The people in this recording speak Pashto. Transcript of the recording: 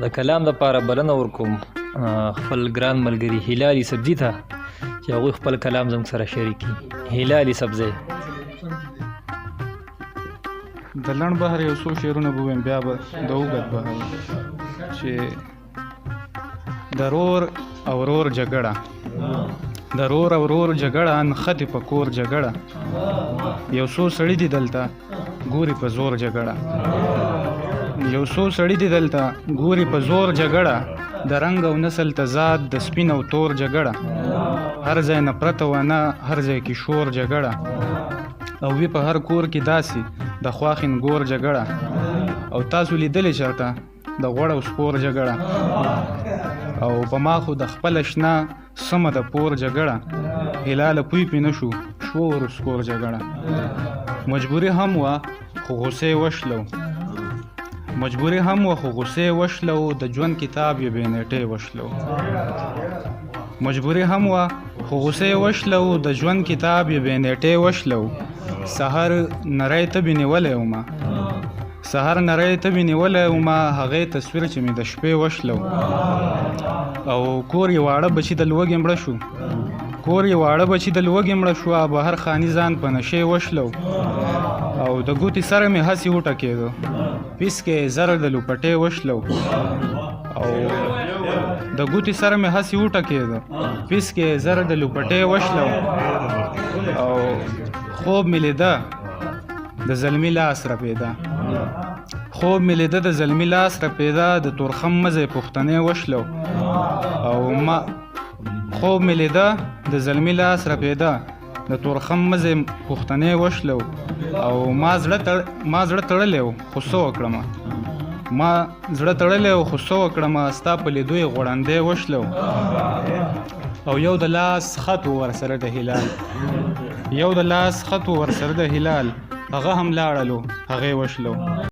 د کلام دپاره بلنه ورکوم خپل ګران ملګري هلالي سبزي ته چې هغوی خپل کلام زموږ سره شریک کړي. هلالي سبزی د لنډ بهر یو څو شعرونه به ووایم، بیا به د اوږد بهر چې د رور او ورور جګړه، د رور او ورور جګړه نښتې په کور جګړه، یو څو سړي دي دلته ګوري په زور جګړه، یو څو سړي دي دلته ګوري په زور جګړه، د رنګ او نسل تضاد د سپین او تور جګړه، هر ځای نفرت او نه هر ځای کې شور جګړه، او وی په هر کور کې داسې د خواخین ګور جګړه، او تاسو لیدلې چېرته د غوړ او سپور جګړه، او په ما خو د خپله شنه سمه د پور جګړه، هلاله پوی پې نه شو شو ور سکور جګړه، مجبوري هم وه خو غصې وشلو، مجبوري هم وه خو غصې وشلو، د ژوند کتاب یې بې نیټې وشلو، مجبوري هم وه خو غصې وشلو، د ژوند کتاب یې بې نیټې وشلو، سحر نری تبې نیولی ومه، سحر نری تبې نیولی ومه، هغې تصویر چې مې د شپې وشلو، او کور یې واړه بچي د لوږې مړه شو، کور یې واړه بچي د لوږې مړه شوه، بهر خاني ځان په نشې وشلو، او د ګوتې سره مې هسې وټکېدو پیس کې زر د لوپټې وشلو، او د ګوتې سره مې هسې وټکېدو پیس کې زر د لوپټې وشلو، او خوب مې لیده د زلمي لاس رپېده، خوب مې لیده د زلمي لاس رپېده، د تورخم مزی پښتنې وشلو، او ما خوب مې لیده د زلمي لاس رپېده، د تورخم مزی پښتنې وشلو، او ما زړه تړلی و خو څه وکړمه، ما زړه تړلی و خو څه وکړمه، ستا په لیدو یې غوړندی وشلو، او یو د لاس خط و ورسره د هلال، یو د لاس خط و ورسره د هلال، هغه هم لاړلو هغې وشلو.